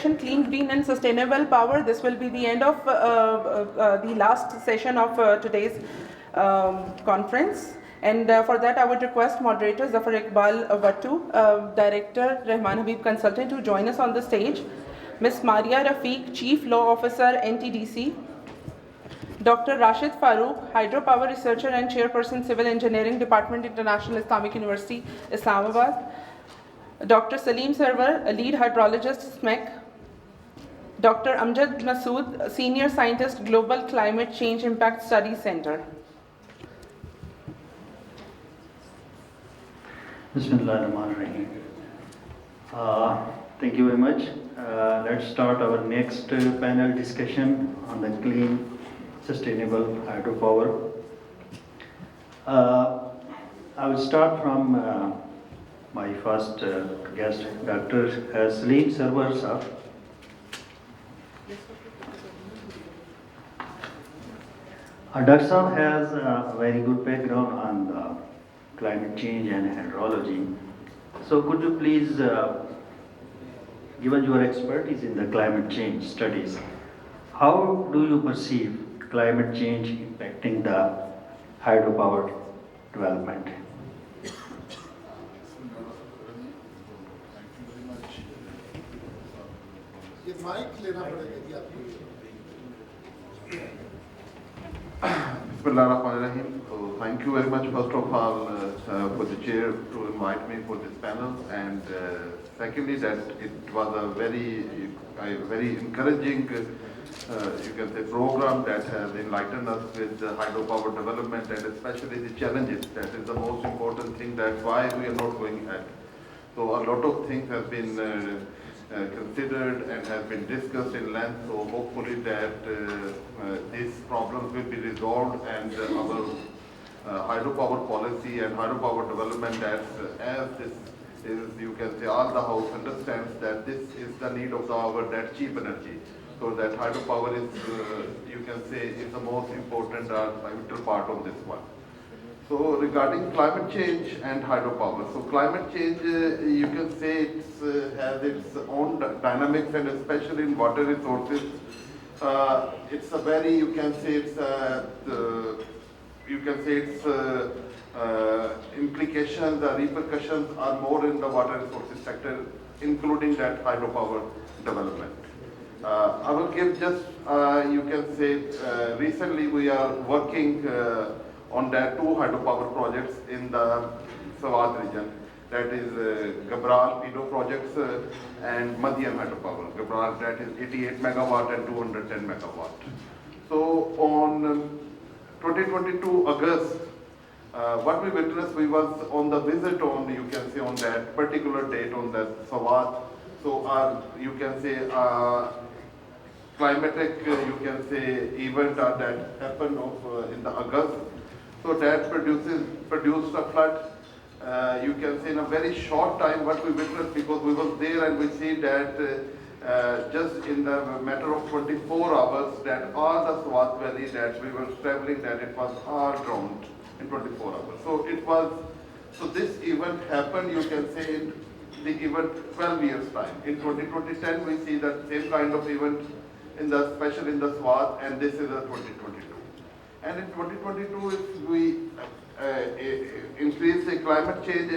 session, Clean, Green and Sustainable Power. This will be the end of the last session of today's conference. And for that, I would request moderator Zafar Iqbal Wattu, Director, Rahman Habib Consultant, to join us on the stage. Ms. Maria Rafiq, Chief Law Officer, NTDC. Dr. Rashid Farooq, Hydropower Researcher and Chairperson, Civil Engineering Department, International Islamic University, Islamabad. Dr. Salim Sarwar, a Lead Hydrologist, SMEC. Dr. Amjad Masood, Senior Scientist, Global Climate Change Impact Studies Center. Bismillahirrahmanirrahim. Thank you very much. Let's start our next panel discussion on the clean, sustainable hydropower. I will start from my first guest, Dr. Salim Sarwar Sahab. Dr. Sahab has a very good background on climate change and hydrology. So could you please, given your expertise in the climate change studies, how do you perceive climate change impacting the hydropower development? Bismillahirrahmanirrahim. So thank you very much, first of all, for the chair to invite me for this panel, and secondly, that it was a very encouraging, you can say, program that has enlightened us with the hydropower development and especially the challenges. That is the most important thing, that why we are not going ahead. So a lot of things have been considered and have been discussed in length, so hopefully that these problems will be resolved, and our hydropower policy and hydropower development, as this is, you can say, all the house understands that this is the need of the hour, that cheap energy. So that hydropower is, you can say, is the most important or vital part of this one. So regarding climate change and hydropower, so climate change, you can say it has its own dynamics, and especially in water resources, it's a very, you can say its implications, the repercussions are more in the water resources sector, including that hydropower development. I will give just, you can say, recently we are working on that two hydropower projects in the Swat region, that is Gabral Pido projects and Madian hydropower. Gabral, that is 88 megawatt and 210 megawatt. So on 2022 August, what we witnessed, we was on the visit on, you can say, on that particular date on that Swat. So our, you can say, climatic, you can say, event that happened in the August. So that produced a flood. You can say in a very short time what we witnessed, because we was there and we see that just in the matter of 24 hours, that all the Swat Valley that we were traveling, that it was all drowned in 24 hours. So it was, so this event happened, you can say, in the event 12 years time. In 2010 we see that same kind of event in the, especially in the Swat, and this is a 2022. And in 2022, if we increase the climate change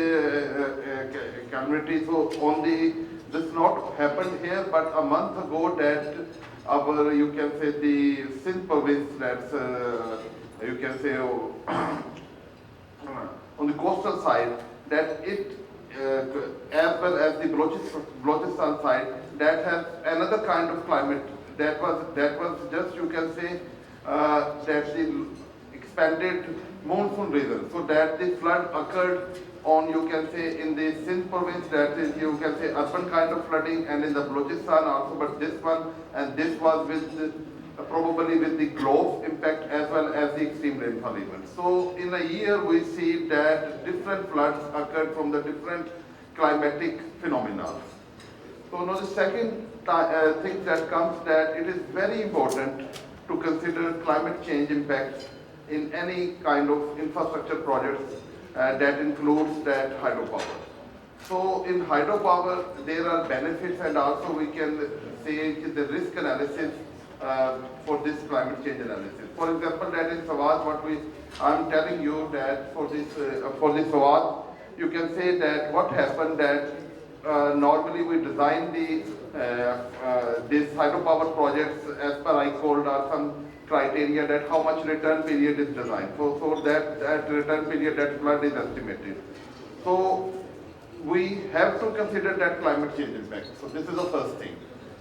calamity, so only this not happened here, but a month ago that our, you can say, the Sindh province, that's you can say on the coastal side, that it as well as the Balochistan side, that has another kind of climate. That was just, you can say, that the expanded monsoon region, so that the flood occurred on, you can say, in the Sindh province, that is, you can say, urban kind of flooding, and in the Balochistan also, but this one, and this was with probably with the close impact as well as the extreme rainfall events. So in a year we see that different floods occurred from the different climatic phenomena. So now the second thing that comes, that it is very important to consider climate change impacts in any kind of infrastructure projects that includes that hydropower. So in hydropower there are benefits, and also we can say the risk analysis for this climate change analysis. For example, that in Fawad, I'm telling you that for this Fawad, you can say that what happened that normally we design these hydropower projects as per I called or some criteria that how much return period is designed. So that return period, that flood is estimated. So we have to consider that climate change impact. So this is the first thing.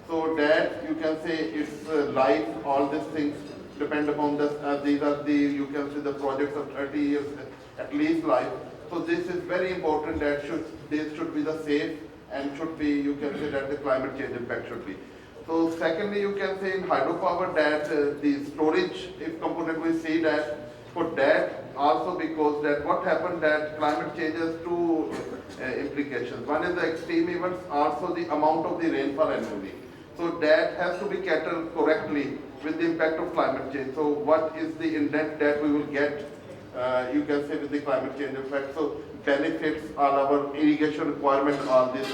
So that you can say it's life, all these things depend upon this. These are you can say the projects of 30 years at least life. So this is very important that this should be the safe and should be, you can say that the climate change impact should be. So secondly, you can say in hydropower that the storage if component we see that for that also because that what happened that climate change has two implications. One is the extreme events, also the amount of the rainfall annually. So that has to be catered correctly with the impact of climate change. So what is the indent that we will get, you can say with the climate change effect. So benefits, all our irrigation requirement, all this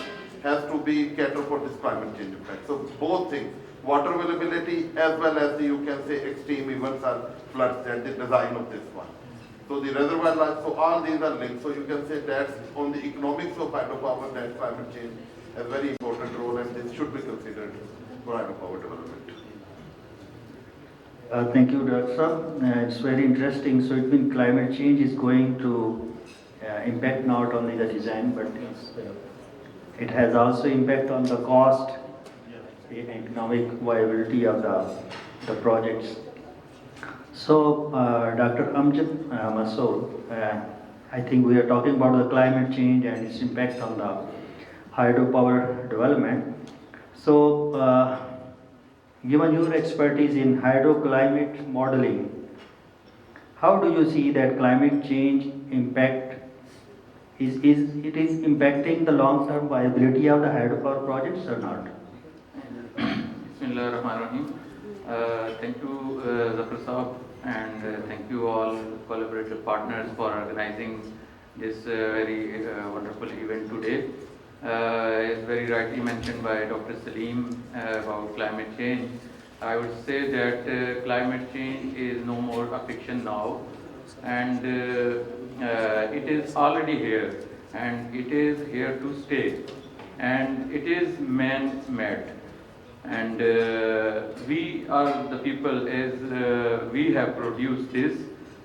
has to be catered for this climate change effect. So both things, water availability as well as the, you can say extreme events or floods, that the design of this one. So the reservoir life, so all these are linked. So you can say that's on the economics of hydropower that climate change has a very important role and this should be considered for hydropower development. Thank you, Dr. Sir. It's very interesting. So it means climate change is going to impact not only the design, but it has also impact on the cost, the economic viability of the projects. So, Dr. Amjad Masood, I think we are talking about the climate change and its impact on the hydropower development. So, given your expertise in hydroclimate modeling, how do you see that climate change impact is impacting the long-term viability of the hydropower projects or not? Bismillah ar-Rahman ar-Rahim. Thank you, Zafar Saab, and thank you all collaborative partners for organizing this very wonderful event today. As very rightly mentioned by Dr. Salim about climate change, I would say that climate change is no more a fiction now, and it is already here, and it is here to stay, and it is man-made. And we are the people as we have produced this,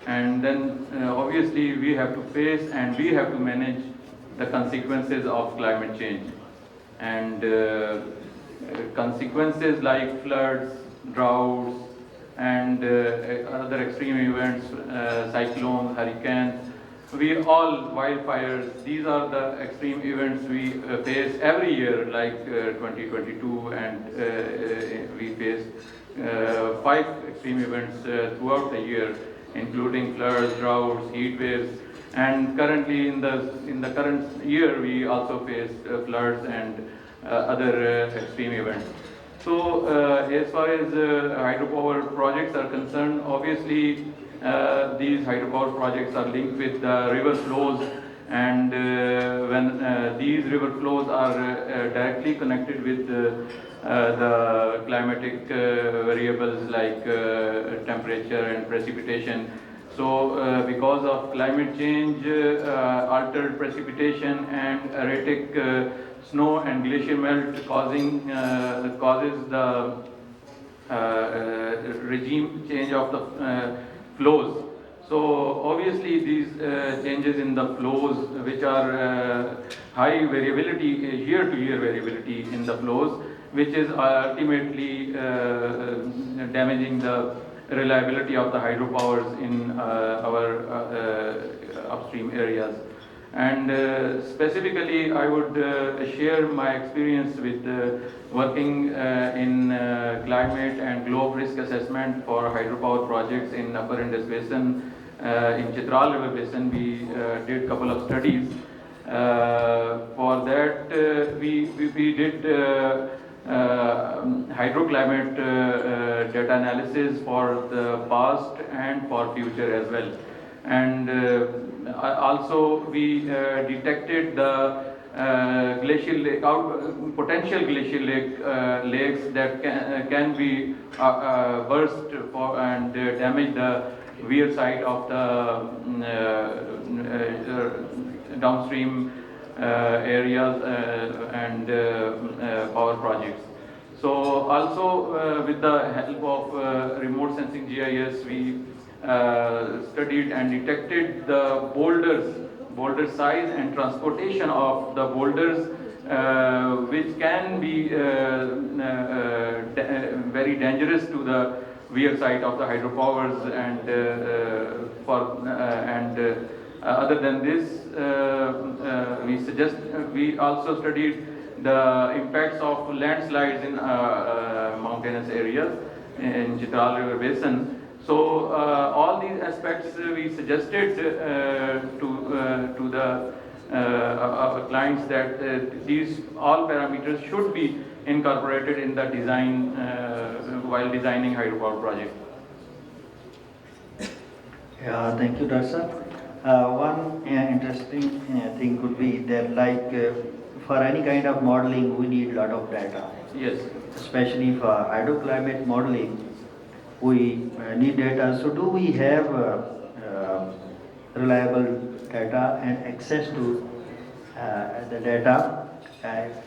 and then obviously we have to face and we have to manage the consequences of climate change. And consequences like floods, droughts, and other extreme events, cyclones, hurricanes, wildfires, these are the extreme events we face every year, like 2022, and we face 5 extreme events throughout the year, including floods, droughts, heat waves, and currently in the current year we also face floods and other extreme events. So as far as hydropower projects are concerned, obviously these hydropower projects are linked with the river flows, and when these river flows are directly connected with the climatic variables like temperature and precipitation. So because of climate change, altered precipitation and erratic snow and glacier melt causes the regime change of the flows. So obviously these changes in the flows, which are high variability, year-to-year variability in the flows, which is ultimately damaging the reliability of the hydropowers in our upstream areas. And specifically, I would share my experience with working in climate and globe risk assessment for hydropower projects in Upper Indus Basin. In Chitral River Basin, we did a couple of studies. For that, we did hydroclimate data analysis for the past and for future as well. and also we detected the glacial lake, potential glacial lakes that can be burst and damage the weir side of the downstream areas and power projects. So also with the help of remote sensing GIS, we studied and detected the boulder size and transportation of the boulders, which can be very dangerous to the weir site of the hydropowers, and other than this, we also studied the impacts of landslides in mountainous areas in Chitral River Basin. So all these aspects we suggested to the our clients that these all parameters should be incorporated in the design while designing hydropower project. Yeah, thank you, Dr. Sir. One interesting thing could be that, like, for any kind of modeling, we need a lot of data. Yes. Especially for hydroclimate modeling, we need data. So, do we have reliable data and access to the data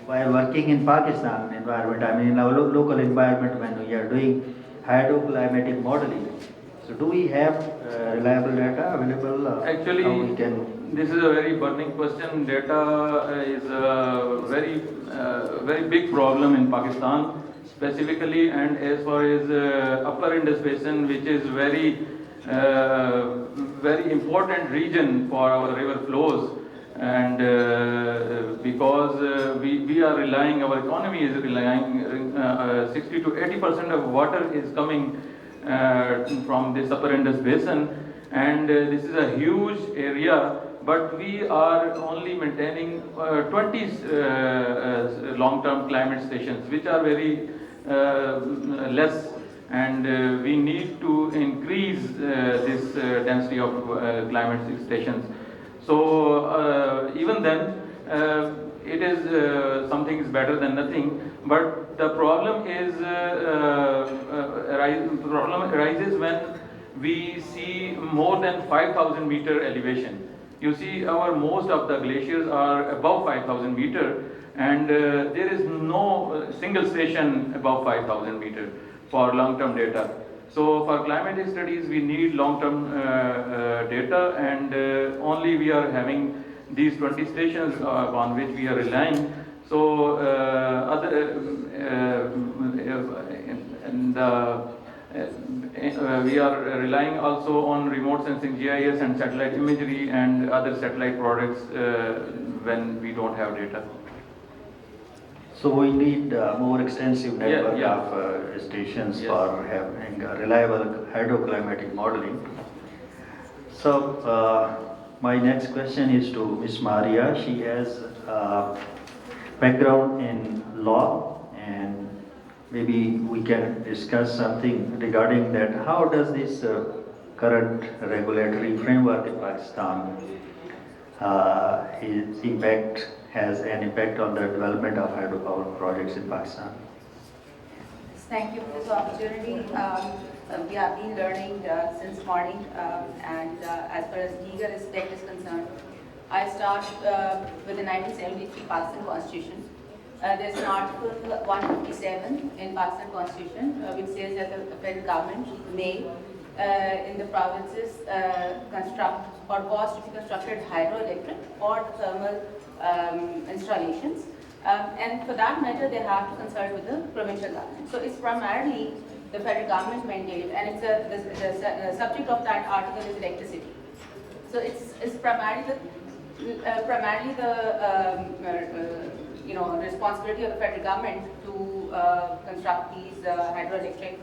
while working in Pakistan environment? I mean, in our local environment, when we are doing hydroclimatic modeling. So do we have reliable data available? Actually, this is a very burning question. Data is a very big problem in Pakistan, specifically, and as far as Upper Indus Basin, which is very important region for our river flows, and because we are relying, our economy is relying 60 to 80% of water is coming from this Upper Indus Basin, and this is a huge area, but we are only maintaining 20 long-term climate stations, which are very less, and we need to increase this density of climate stations. So even then, it is something is better than nothing, but the problem arises when we see more than 5,000 meter elevation. You see, most of the glaciers are above 5,000 meter, and there is no single station above 5,000 meter for long-term data. So for climatic studies, we need long-term data, and only we are having these 20 stations on which we are relying. So we are relying also on remote sensing GIS and satellite imagery and other satellite products when we don't have data. So we need more extensive network of stations for having reliable hydroclimatic modeling. So my next question is to Ms. Maria. She has background in law, and maybe we can discuss something regarding that. How does this current regulatory framework in Pakistan has an impact on the development of hydropower projects in Pakistan? Thank you for this opportunity. We have been learning since morning, and as far as legal aspect is concerned, I start with the 1973 Pakistan Constitution. There's an article 157 in Pakistan Constitution which says that the federal government may, in the provinces, construct or cause to be constructed hydroelectric or thermal installations. And for that matter, they have to consult with the provincial government. So it's primarily the federal government mandated, and it's the subject of that article is electricity. So it's primarily the responsibility of the federal government to construct these hydroelectric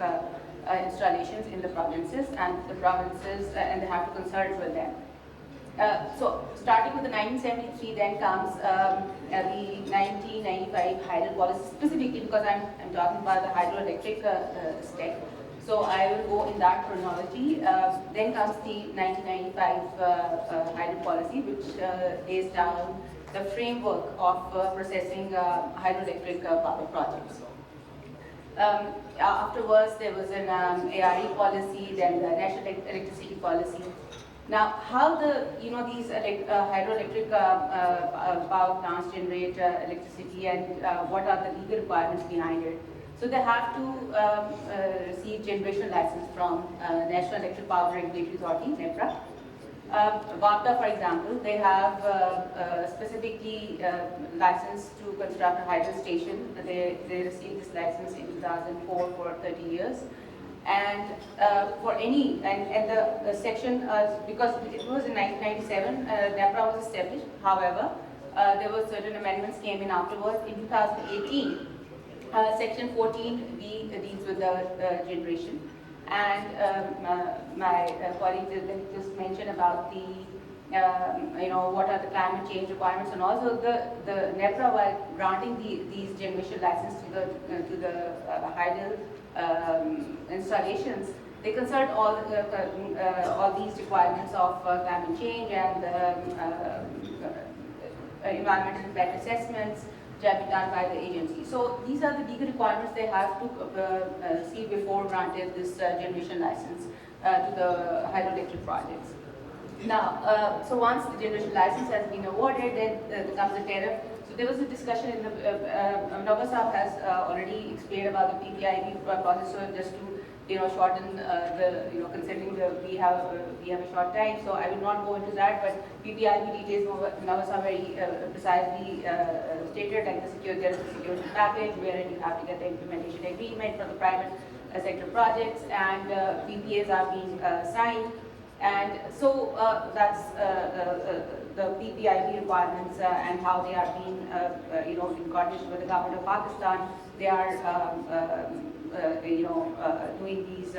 installations in the provinces, and they have to consult with them. So starting with the 1973, then comes the 1995 hydro policy, specifically because I'm talking about the hydroelectric spec. So I will go in that chronology. Then comes the 1995 hydro policy, which lays down the framework of processing hydroelectric power projects. Afterwards, there was an ARE policy, then the national electricity policy. Now, how these hydroelectric power plants generate electricity, and what are the legal requirements behind it? So they have to receive generation license from National Electric Power Regulatory Authority, (NEPRA). WAPDA, for example, they have specifically license to construct a hydro station. They received this license in 2004 for 30 years. And for any, and the section, because it was in 1997, NEPRA was established. However, there were certain amendments came in afterwards. In 2018, section 14B deals with the generation. And my colleague just mentioned about the, what are the climate change requirements, and also the NEPRA, while granting these generation license to the hydel installations, they consult all these requirements of climate change and environmental impact assessments which have been done by the agency. So these are the legal requirements they have to see before granted this generation license to the hydroelectric projects. Now, so once the generation license has been awarded, then comes the tariff. So there was a discussion in the, Nawaz Saab has already explained about the PPIB process, so just to shorten considering we have a short time, so I will not go into that, but PPIB details Nawaz Saab very precisely stated, like there is a security package wherein you have to get the implementation agreement for the private sector projects, and PPAs are being signed. And so that's the PPIB requirements and how they are being, in coordination with the government of Pakistan. They are, doing these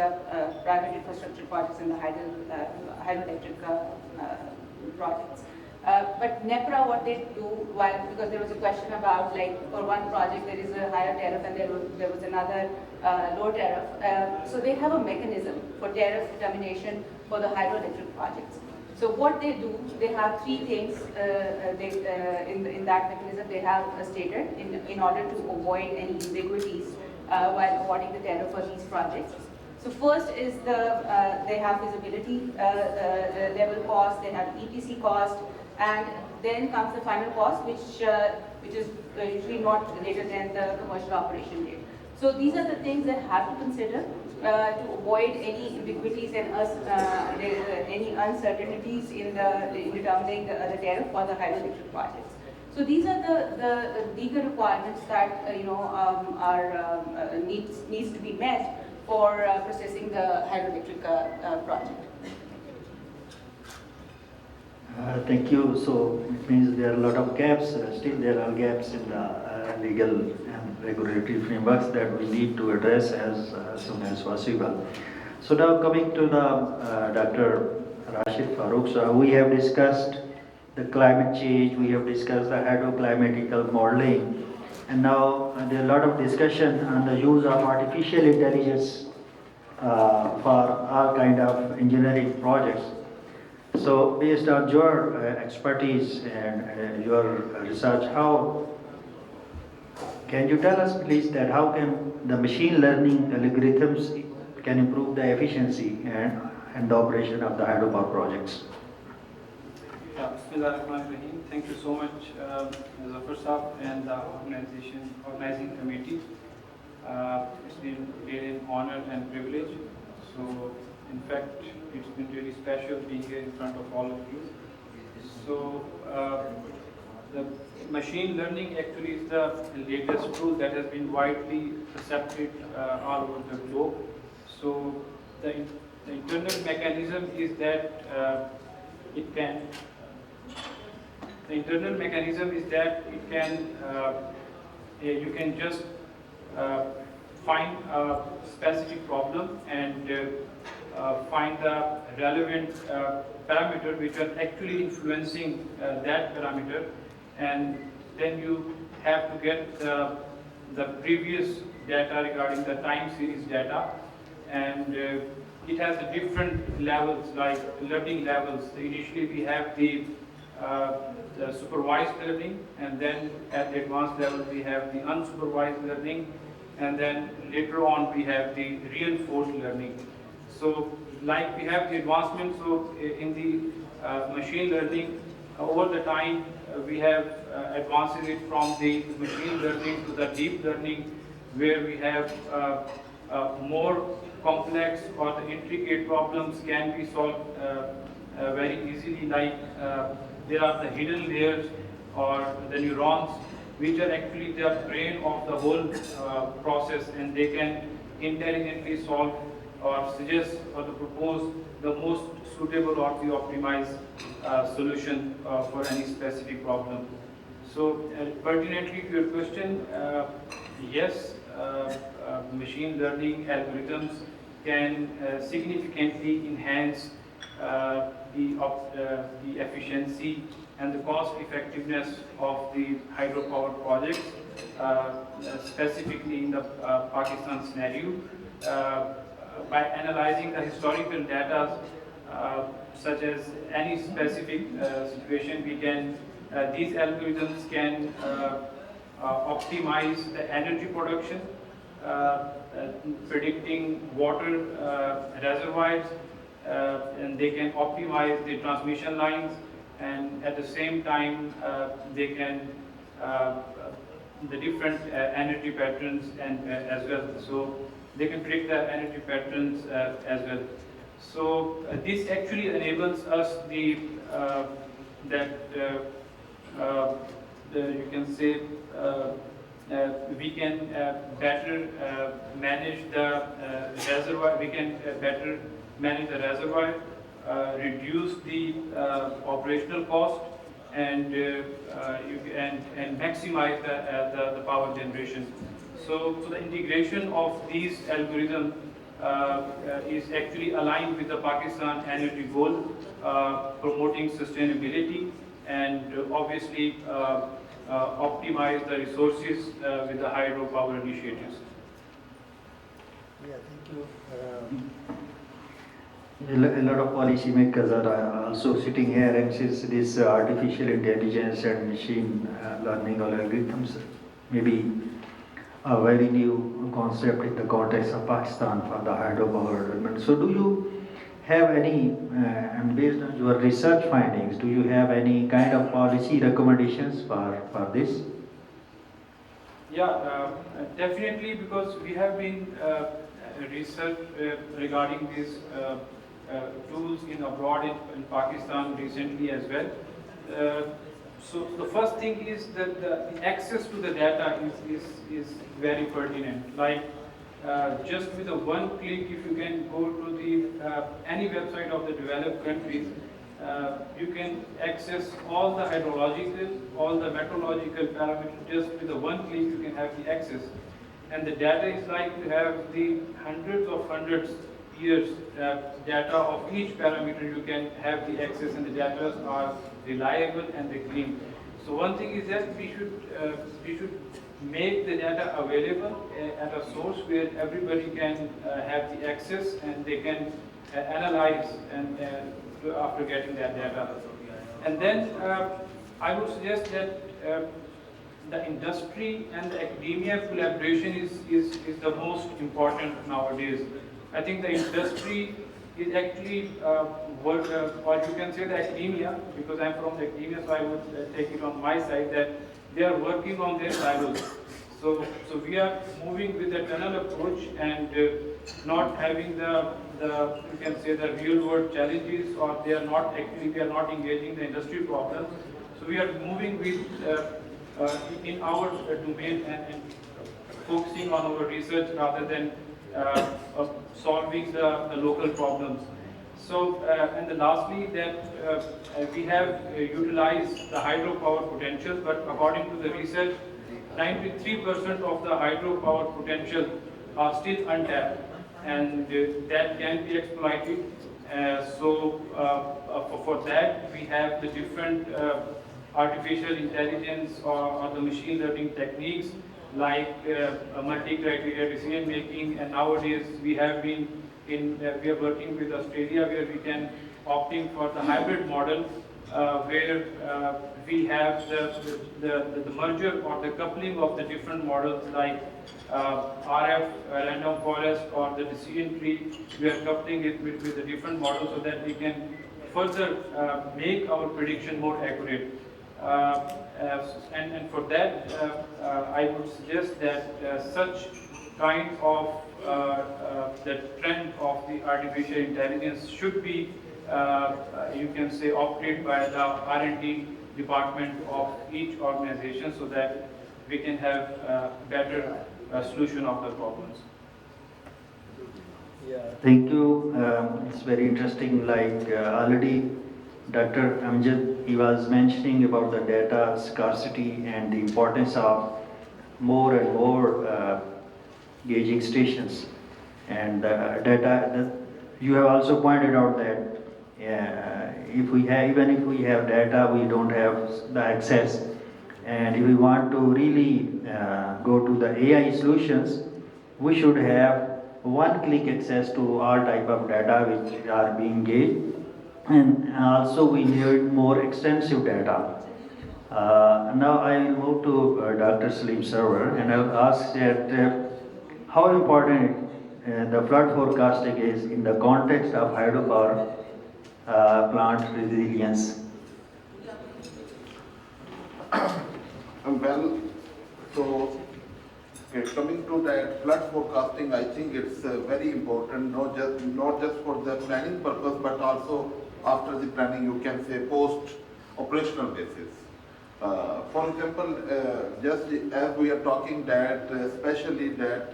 private infrastructure projects in the hydroelectric projects. But NEPRA, what they do, because there was a question about, like, for one project there is a higher tariff and there was another low tariff. So they have a mechanism for tariff determination for the hydroelectric projects. So what they do, they have three things in that mechanism they have stated in order to avoid any ambiguities while awarding the tariff for these projects. So first is they have feasibility level cost, they have EPC cost, and then comes the final cost, which is usually not later than the commercial operation date. So these are the things that have to consider to avoid any ambiguities and any uncertainties in determining the tariff for the hydroelectric projects. So these are the legal requirements that needs to be met for processing the hydroelectric project. Thank you. So it means there are a lot of gaps, still there are gaps in the legal and regulatory frameworks that we need to address as soon as possible. So now coming to the Dr. Rashid Farooq, so we have discussed the climate change, we have discussed the hydroclimatical modeling, and now there are a lot of discussion on the use of artificial intelligence for all kind of engineering projects. So based on your expertise and your research, how can you tell us please that how can the machine learning algorithms can improve the efficiency and the operation of the hydropower projects? Bismillahirrahmanirrahim. Thank you so much, Zafar Saab and the organizing committee. It's been really an honor and privilege. So, in fact, it's been really special being here in front of all of you. So, the machine learning actually is the latest tool that has been widely accepted all over the globe. So, the internal mechanism is that you can just find a specific problem and find the relevant parameter which are actually influencing that parameter, and then you have to get the previous data regarding the time series data, and it has the different levels, like learning levels. So initially we have the supervised learning, and then at the advanced level we have the unsupervised learning, and then later on we have the reinforced learning. So like we have the advancement, so in the machine learning, over the time we have advances it from the machine learning to the deep learning, where we have more complex or the intricate problems can be solved very easily, like there are the hidden layers or the neurons, which are actually the brain of the whole process, and they can intelligently solve or suggest or to propose the most suitable or the optimized solution for any specific problem. So pertinently to your question, yes, machine learning algorithms can significantly enhance the efficiency and the cost effectiveness of the hydropower projects, specifically in the Pakistan scenario. By analyzing the historical data, such as any specific situation, we can these algorithms can optimize the energy production, predicting water reservoirs, and they can optimize the transmission lines, and at the same time they can the different energy patterns and as well. So they can predict the energy patterns as well. So this actually enables us the you can say we can better manage the reservoir. We can better manage the reservoir, reduce the operational cost, and and maximize the power generation. So the integration of these algorithms is actually aligned with the Pakistan energy goal, promoting sustainability and obviously optimize the resources with the hydropower initiatives. Yeah, thank you. A lot of policymakers are also sitting here, and since this artificial intelligence and machine learning or algorithms may be a very new concept in the context of Pakistan for the hydropower development. So do you have any, and based on your research findings, do you have any kind of policy recommendations for this? Yeah, definitely, because we have been research regarding these tools in abroad in Pakistan recently as well. So the first thing is that the access to the data is very pertinent. Like just with a one click, if you can go to the any website of the developed countries, you can access all the hydrological, all the meteorological parameters. Just with a one click, you can have the access. And the data is like you have the hundreds years data of each parameter. You can have the access, and the data are reliable and they clean. So one thing is that we should make the data available at a source where everybody can have the access, and they can analyze and after getting that data. And then I would suggest that the industry and the academia collaboration is the most important nowadays. I think the industry is actually or you can say the academia, because I'm from the academia, so I would take it on my side that they are working on their silos. So we are moving with a tunnel approach and not having the you can say the real world challenges, or they are not engaging the industry problems. So we are moving with in our domain and focusing on our research rather than solving the local problems. So, and then lastly, that we have utilized the hydropower potential, but according to the research, 93% of the hydropower potential are still untapped, and that can be exploited. So, for that, we have the different artificial intelligence or the machine learning techniques, like multi-criteria decision making, and nowadays we are working with Australia where we can opting for the hybrid model where we have the merger or the coupling of the different models like RF, random forest, or the decision tree. We are coupling it with the different models so that we can further make our prediction more accurate. And for that, I would suggest that such kind of the trend of the artificial intelligence should be, you can say, operated by the R&D department of each organization so that we can have a better solution of the problems. Thank you. It's very interesting. Like already, Dr. Amjad, he was mentioning about the data scarcity and the importance of more and more gauging stations. And you have also pointed out that even if we have data, we don't have the access. And if we want to really go to the AI solutions, we should have one-click access to all type of data which are being gauged, and also we need more extensive data. Now I will move to Dr. Salim Server, and I will ask that how important the flood forecasting is in the context of hydropower plant resilience. Well, so coming to that flood forecasting, I think it's very important, not just for the planning purpose, but also after the planning, you can say post operational basis. For example, just as we are talking that, especially that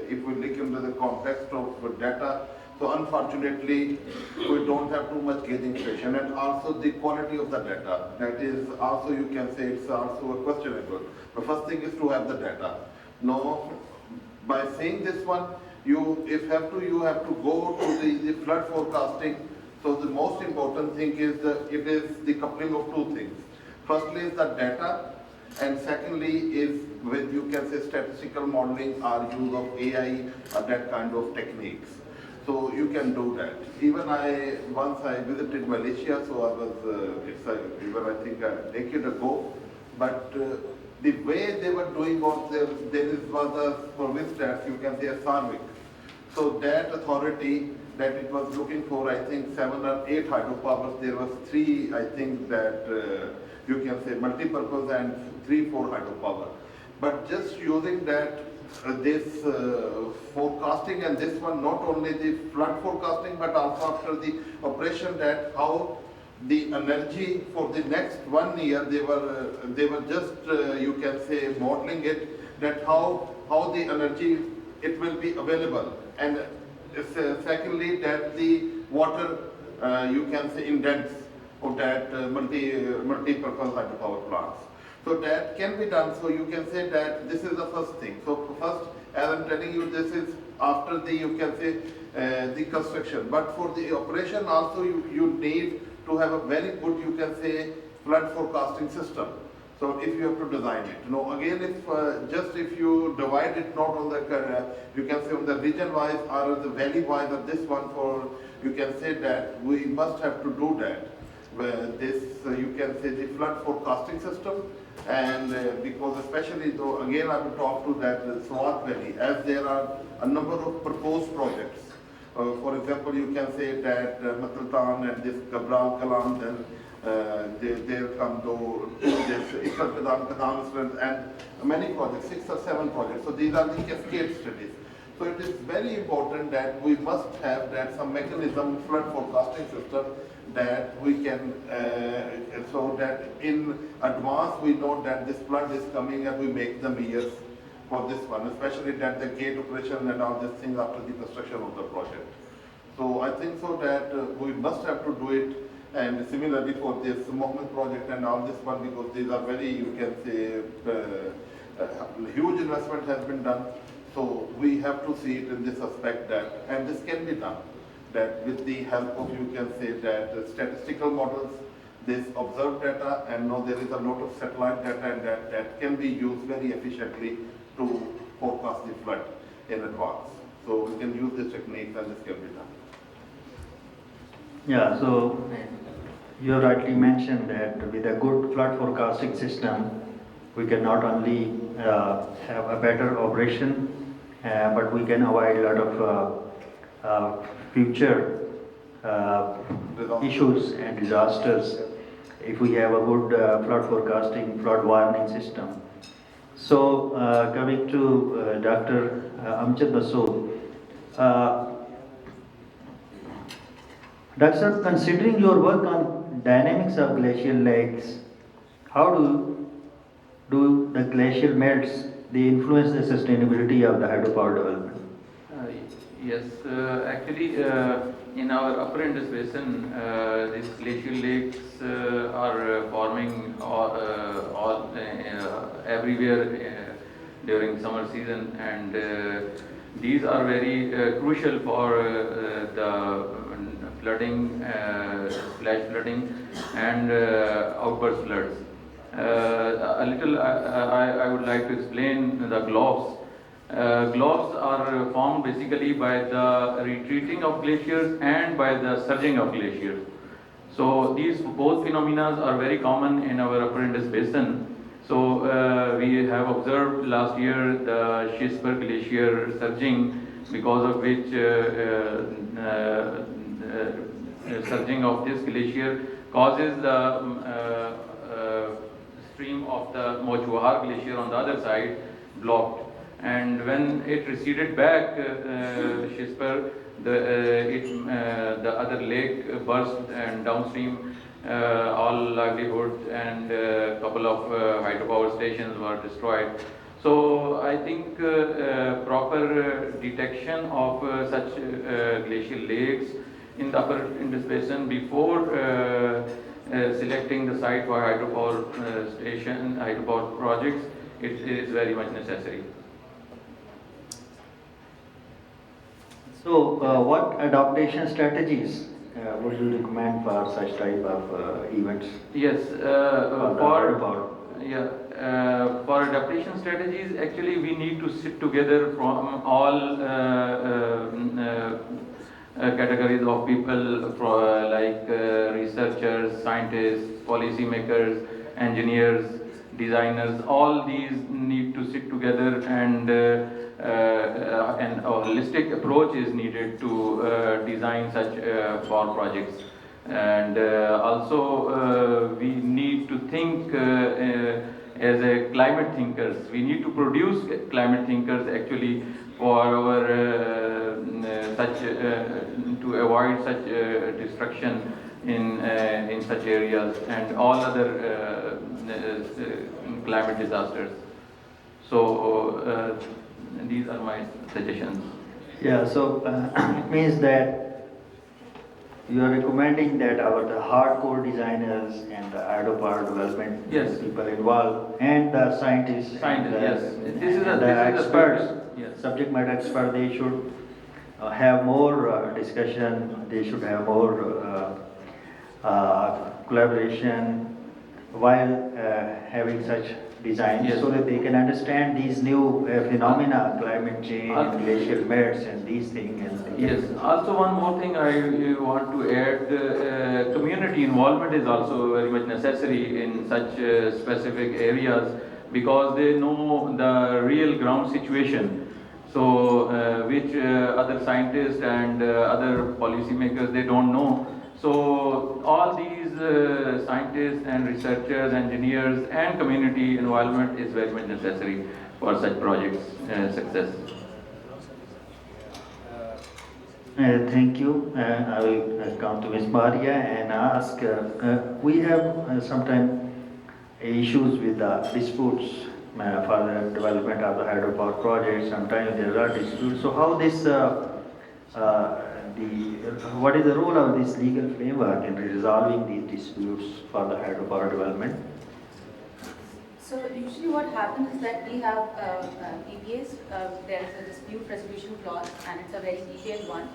if we look into the context of data, so unfortunately we don't have too much gauging station, and also the quality of the data. That is also, you can say, it's also a questionable. The first thing is to have the data. No, by saying this one, you have to go to the flood forecasting. So the most important thing is it is the coupling of two things. Firstly is the data, and secondly is with, you can say, statistical modeling or use of AI or that kind of techniques. So you can do that. Even once I visited Malaysia, so I was, even I think a decade ago, but the way they were doing was was a province that you can say a Sarvik. So that authority that it was looking for, I think 7 or 8 hydropowers, there was 3, I think that you can say multi-purpose and 3-4 hydropower. But just using that, this forecasting, and this one not only the flood forecasting but also after the operation, that how the energy for the next 1 year they were just you can say modeling it, that how the energy it will be available, and secondly that the water you can say indents of that multi-purpose hydropower plants. So that can be done. So you can say that this is the first thing. So first, as I'm telling you, this is after the, you can say, the construction. But for the operation also, you need to have a very good, you can say, flood forecasting system. So if you have to design it. Now again, if you divide it not on the, you can say on the region wise or the valley wise, or this one for, you can say that we must have to do that. Where this, you can say the flood forecasting system, and because especially though, again I will talk to that Swat Valley, as there are a number of proposed projects. For example, you can say that Matlatan and this Kabral Kalam, then there come to this Isar Kadam and many projects, 6 or 7 projects. So these are the cascade studies. So it is very important that we must have that some mechanism, flood forecasting system, that we can, so that in advance we know that this flood is coming and we make the measures for this one, especially that the gate operation and all these things after the construction of the project. So I think so that we must have to do it, and similarly for this Mohammed project and all this one, because these are very, you can say, huge investment has been done. So we have to see it in this aspect that, and this can be done, that with the help of, you can say that statistical models, this observed data, and now there is a lot of satellite data, and that can be used very efficiently to forecast the flood in advance. So we can use this technique and this can be done. Yeah, so you rightly mentioned that with a good flood forecasting system, we can not only have a better operation, but we can avoid a lot of future issues and disasters if we have a good flood forecasting, flood warning system. So, coming to Dr. Amjad Masood, Dr. Considering your work on dynamics of glacial lakes, how do the glacial melts they influence the sustainability of the hydropower development? Uh, Yes, actually, in our upper Indus Basin, these glacial lakes are forming everywhere during summer season, and these are very crucial for the flooding, flash flooding, and outburst floods. I would like to explain the globes. Globes are formed basically by the retreating of glaciers and by the surging of glaciers. So these both phenomena are very common in our upper Indus Basin. So we have observed last year the Shisper Glacier surging, because of which surging of this glacier causes the stream of the Mochuhar Glacier on the other side blocked. And when it receded back, Shisper, the other lake burst, and downstream all livelihoods and a couple of hydropower stations were destroyed. So I think proper detection of such glacial lakes in the upper Indus Basin before selecting the site for hydropower station, hydropower projects, it is very much necessary. So, what adaptation strategies would you recommend for such type of events? Yes, hydropower? for adaptation strategies, actually we need to sit together from all categories of people, like researchers, scientists, policymakers, engineers, designers. All these need to sit together, and a holistic approach is needed to design such power projects. And also we need to think as a climate thinkers. We need to produce climate thinkers actually for our such to avoid such destruction in such areas and all other climate disasters. So these are my suggestions. Yeah, so it means that you are recommending that the hardcore designers and the hydropower development Yes. people involved and the scientists, Yes. This is the experts, Yes. subject matter expert, they should have more discussion, they should have more collaboration while having such designs, Yes. so that they can understand these new phenomena, climate change, glacial melts and these things. And Yes. Also, one more thing I want to add: community involvement is also very much necessary in such specific areas, because they know the real ground situation. So, which other scientists and other policymakers they don't know. So, all these scientists and researchers, engineers, and community involvement is very much necessary for such projects' success. Thank you. I will come to Ms. Maria and ask, we have sometimes issues with disputes for the development of the hydropower project. Sometimes there are disputes. So how this, what is the role of this legal framework in resolving these disputes for the hydropower development? So usually what happens is that we have PPAs, there is a dispute resolution clause, and it's a very detailed one.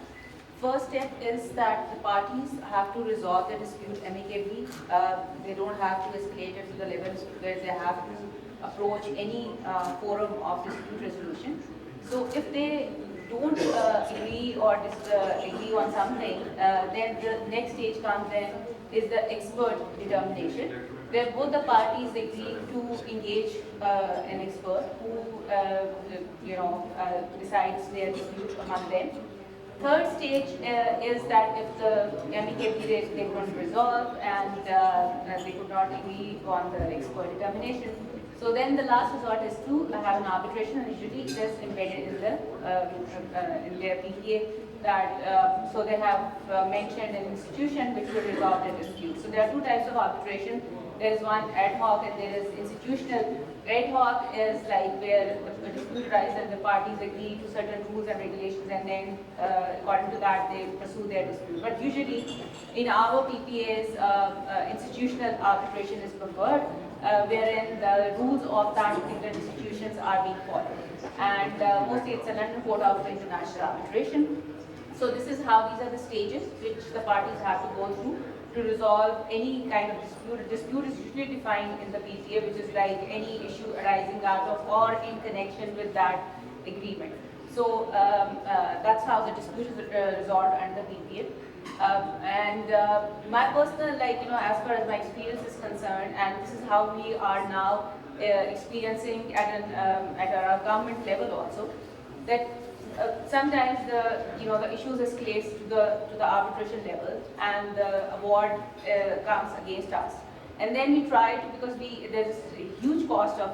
First step is that the parties have to resolve the dispute amicably. They don't have to escalate it to the levels where they have to approach any forum of dispute resolution. So if they don't agree or agree on something, then the next stage comes then is the expert determination, where both the parties agree to engage an expert who decides their dispute among them. Third stage is that if the amicably they couldn't resolve and they could not agree on the expert determination, so then the last resort is to have an arbitration, and usually it is embedded in their PPA that so they have mentioned an institution which will resolve the dispute. So there are two types of arbitration. There is one ad hoc and there is institutional. Ad hoc is like where a dispute arises and the parties agree to certain rules and regulations, and then according to that they pursue their dispute. But usually in our PPAs, institutional arbitration is preferred, wherein the rules of that particular institutions are being followed. And mostly it's a London Court of International Arbitration. So this is how these are the stages which the parties have to go through to resolve any kind of dispute. A dispute is usually defined in the PPA, which is like any issue arising out of or in connection with that agreement. So that's how the dispute is resolved under the PPA. My personal, as far as my experience is concerned, and this is how we are now experiencing at our government level also, that sometimes the issues escalates to the arbitration level, and the award comes against us. And then we try to, because there's a huge cost of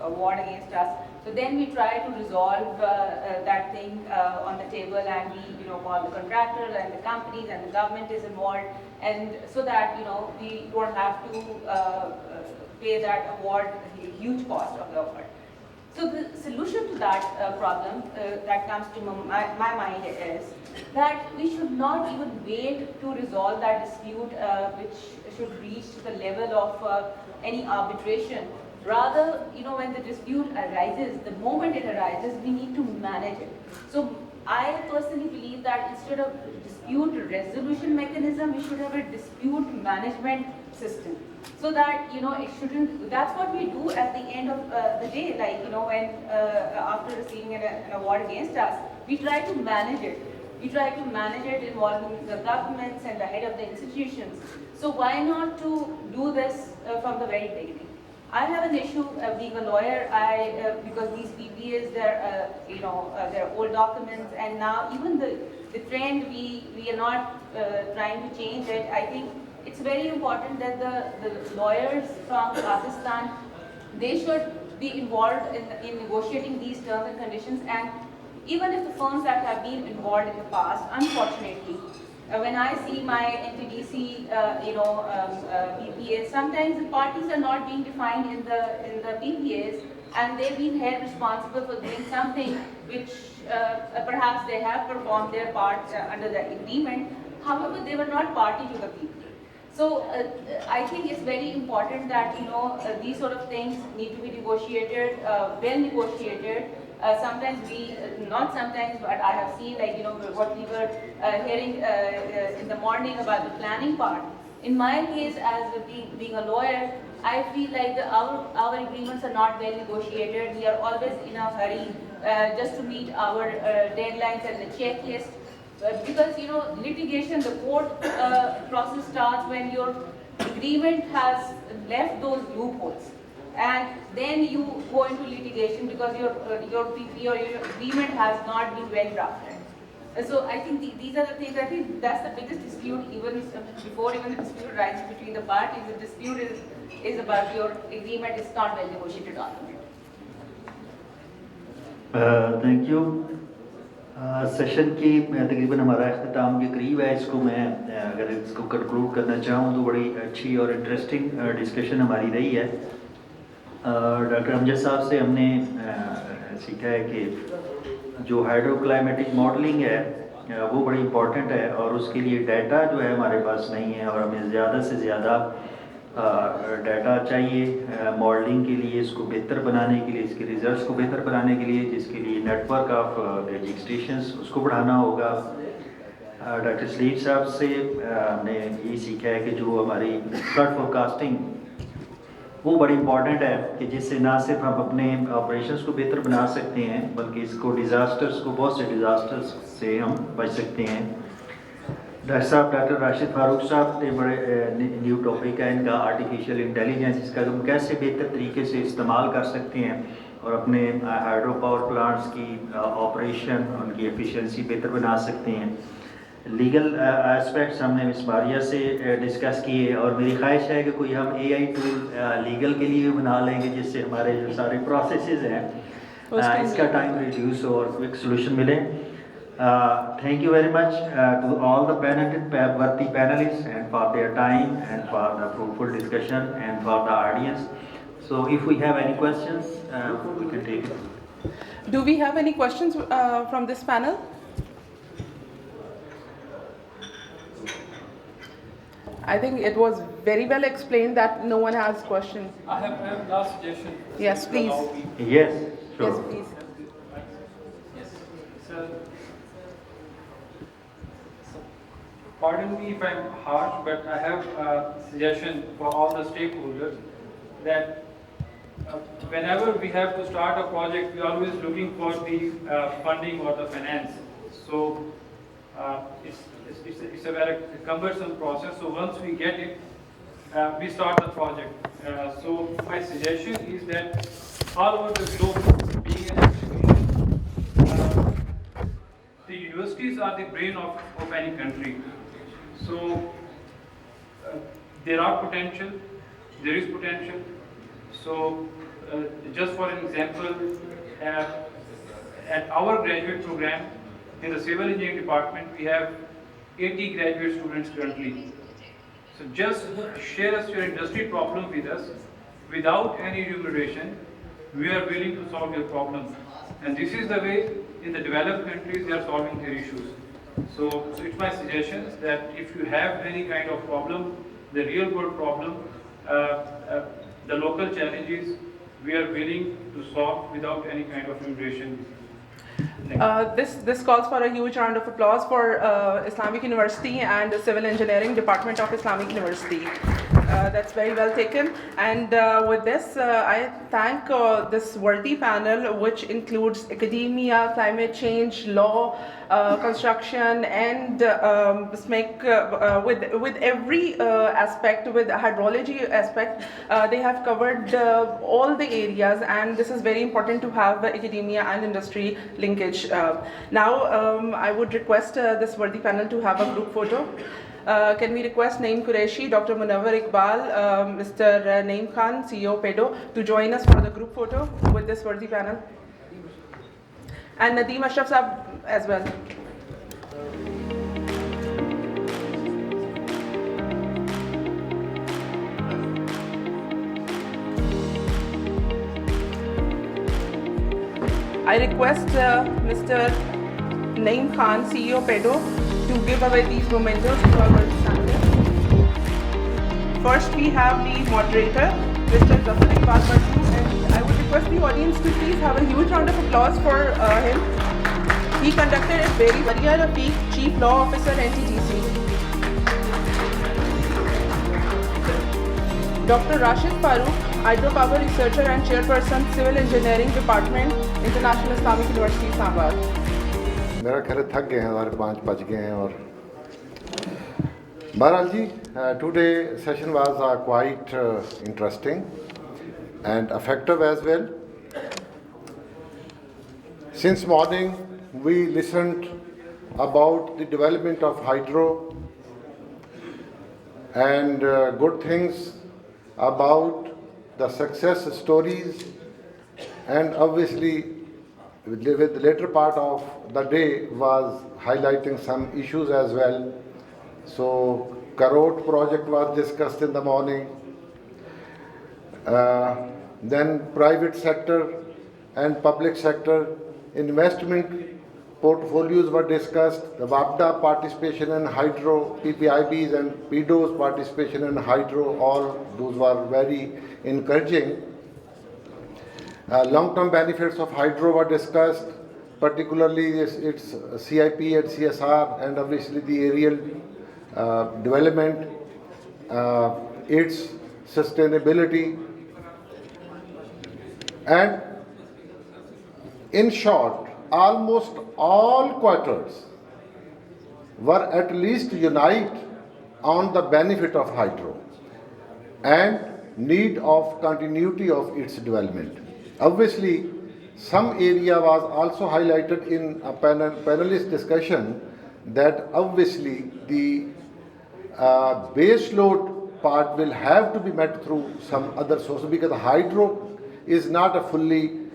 award against us, so then we try to resolve that thing on the table, and we call the contractor and the companies and the government is involved, and so that we don't have to pay that award, a huge cost of the award. So the solution to that problem that comes to my mind is that we should not even wait to resolve that dispute, which should reach to the level of any arbitration. Rather, when the dispute arises, the moment it arises, we need to manage it. So I personally believe that instead of dispute resolution mechanism, we should have a dispute management system. So that, it shouldn't, that's what we do at the end of the day, when after receiving an award against us, we try to manage it. We try to manage it involving the governments and the head of the institutions. So why not to do this from the very beginning? I have an issue being a lawyer, because these PPAs, they're old documents, and now even the trend, we are not trying to change it. I think it's very important that the lawyers from Pakistan, they should be involved in negotiating these terms and conditions. And even if the firms that have been involved in the past, unfortunately, when I see my NTDC, PPAs, sometimes the parties are not being defined in the PPAs, and they've been held responsible for doing something which perhaps they have performed their part under the agreement. However, they were not party to the PPA. So I think it's very important that these sort of things need to be negotiated, well negotiated. Sometimes not sometimes, but I have seen what we were hearing in the morning about the planning part. In my case, as being a lawyer, I feel like our agreements are not well negotiated. We are always in a hurry just to meet our deadlines and the checklist. Because litigation, the court process starts when your agreement has left those loopholes, and then you go into litigation because your PP or your agreement has not been well drafted. So I think these are the things. I think that's the biggest dispute, even before even the dispute arises between the parties. The dispute is about your agreement is not well negotiated document. Thank you. Session की तकरीबन हमारा अख्ताम के करीब है। इसको मैं अगर इसको कंक्लूड करना चाहूँ तो बड़ी अच्छी और इंटरेस्टिंग डिस्कशन हमारी रही है। डॉक्टर अमजद साहब से हमने सीखा है कि जो हाइड्रोक्लाइमेटिक मॉडलिंग है वो बड़ी इम्पॉर्टेंट है, और उसके लिए डाटा जो है हमारे पास नहीं है, और हमें ज़्यादा से ज़्यादा डाटा चाहिए मॉडलिंग के लिए, इसको बेहतर बनाने के लिए, इसके रिजल्ट्स को बेहतर बनाने के लिए, जिसके लिए नेटवर्क ऑफ गेजिंग स्टेशंस उसको बढ़ाना होगा। डॉक्टर सलीम साहब से हमने ये सीखा है कि जो हमारी फ्लड फोरकास्टिंग वो बड़ी इम्पॉर्टेंट है कि जिससे ना सिर्फ हम अपने ऑपरेशंस को बेहतर बना सकते हैं बल्कि इसको डिज़ास्टर्स को बहुत से डिज़ास्टर्स से हम बच सकते हैं। डॉक्टर राशिद फारूक साहब ने बड़े न्यू टॉपिक है इनका आर्टिफिशियल इंटेलिजेंस, इसका हम कैसे बेहतर तरीके से इस्तेमाल कर सकते हैं और अपने हाइड्रो पावर प्लांट्स की ऑपरेशन उनकी एफिशिएंसी बेहतर बना सकते हैं। लीगल एस्पेक्ट्स हमने मिस मारिया से डिस्कस किए और मेरी ख्वाहिश है कि कोई हम एआई टूल लीगल के लिए भी बना लेंगे जिससे हमारे जो सारे प्रोसेसेस हैं इसका टाइम रिड्यूस हो और क्विक सोल्यूशन मिले। Thank you very much to all the worthy panelists and for their time and for the fruitful discussion and for the audience. So if we have any questions, we can take it. Do we have any questions from this panel? I think it was very well explained that no one has questions. I have last suggestion. Yes, please. Yes, sure. Yes, please. Sir, pardon me if I'm harsh, but I have a suggestion for all the stakeholders that whenever we have to start a project, we're always looking for the funding or the finance. So it's a very cumbersome process. So once we get it, we start the project. So my suggestion is that all over the globe, being an institution, the universities are the brain of any country. So there is potential. So just for an example, at our graduate program in the civil engineering department, we have 80 graduate students currently. So just share us your industry problem with us without any remuneration. We are willing to solve your problem. And this is the way in the developed countries they are solving their issues. So it's my suggestion that if you have any kind of problem, the real world problem, the local challenges, we are willing to solve without any kind of remuneration. This calls for a huge round of applause for Islamic University and the Civil Engineering Department of Islamic University. That's very well taken. And with this, I thank this worthy panel, which includes academia, climate change, law, construction, and with every aspect, with hydrology aspect, they have covered all the areas, and this is very important to have academia and industry linkage. Now, I would request this worthy panel to have a group photo. Can we request Naeem Qureshi, Dr. Munawwar Iqbal, Mr. Naeem Khan, CEO PEDO, to join us for the group photo with this worthy panel? And Nadeem Ashraf Saab as well. I request Mr. Naeem Khan, CEO PEDO, to give away these mementos to our standard. First, we have the moderator, Mr. Zafar Iqbal Bartu, and I would request the audience to please have a huge round of applause for him. He conducted it very well. Maria Rafiq, Chief Law Officer, NTTC. Dr. Rashid Farooq, Hydropower Researcher and Chairperson, Civil Engineering Department, International Islamic University, Islamabad. मेरा ख्याल थक गए हैं हमारे 5 बज गए हैं और बहरहाल जी today session was quite interesting and effective as well. Since morning we listened about the development of hydro and good things about the success stories, and obviously with the later part of the day was highlighting some issues as well. So Karot project was discussed in the morning. Then private sector and public sector investment portfolios were discussed. The WAPDA participation in hydro, PPIBs and PDO's participation in hydro, all those were very encouraging. Long-term benefits of hydro were discussed, particularly its CIP and CSR, and obviously the aerial development, its sustainability, And in short, almost all quarters were at least unite on the benefit of hydro and need of continuity of its development. Obviously, some area was also highlighted in a panelist discussion that obviously the base load part will have to be met through some other source because hydro is not a fully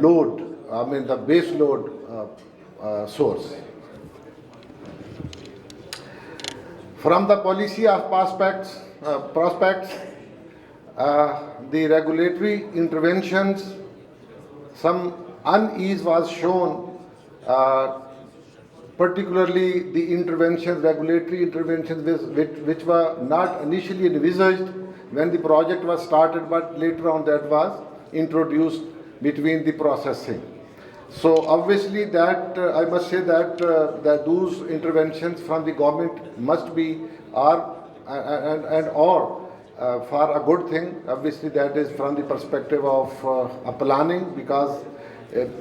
load, I mean the base load source. From the policy prospects, the regulatory interventions, some unease was shown, particularly the interventions, regulatory interventions which were not initially envisaged when the project was started, but later on that was introduced between the processing. So obviously that I must say that that those interventions from the government must be or for a good thing. Obviously that is from the perspective of planning, because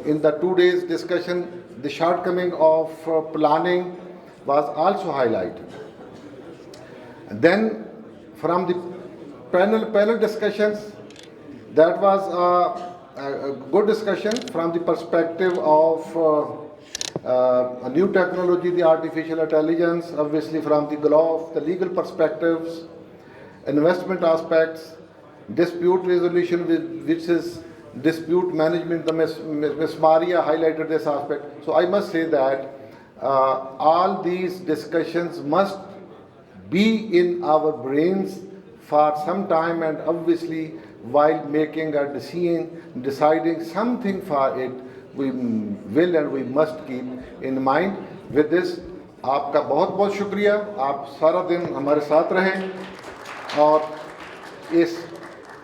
in the 2 days discussion the shortcoming of planning was also highlighted. And then from the panel discussions, that was a good discussion from the perspective of a new technology, the artificial intelligence, obviously from the the legal perspectives, investment aspects, dispute resolution, which is dispute management. The Ms. Maria highlighted this aspect. So I must say that all these discussions must be in our brains for some time, and obviously while making a decision, deciding something for it, we will and we must keep in mind. With this, आपका बहुत बहुत शुक्रिया, आप सारा दिन हमारे साथ रहें, और इस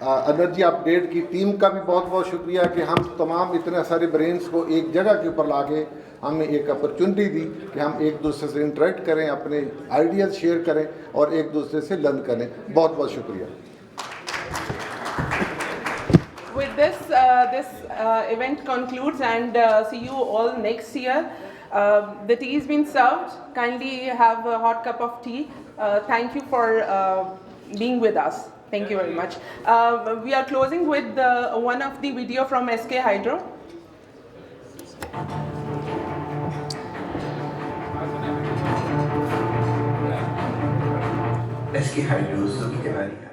एनर्जी अपडेट की टीम का भी बहुत बहुत शुक्रिया कि हम तमाम इतने सारे ब्रेन्स को एक जगह के ऊपर लाके हमें एक अपॉर्चुनिटी दी कि हम एक दूसरे से इंटरेक्ट करें, अपने आइडियाज़ शेयर करें और एक दूसरे से लर्न करें. बहुत बहुत शुक्रिया. With this, this event concludes, and see you all next year. The tea has been served. Kindly have a hot cup of tea. Thank you for being with us. Thank you very much. We are closing with one of the video from SK Hydro. SK Hydro, Suki Tiwari.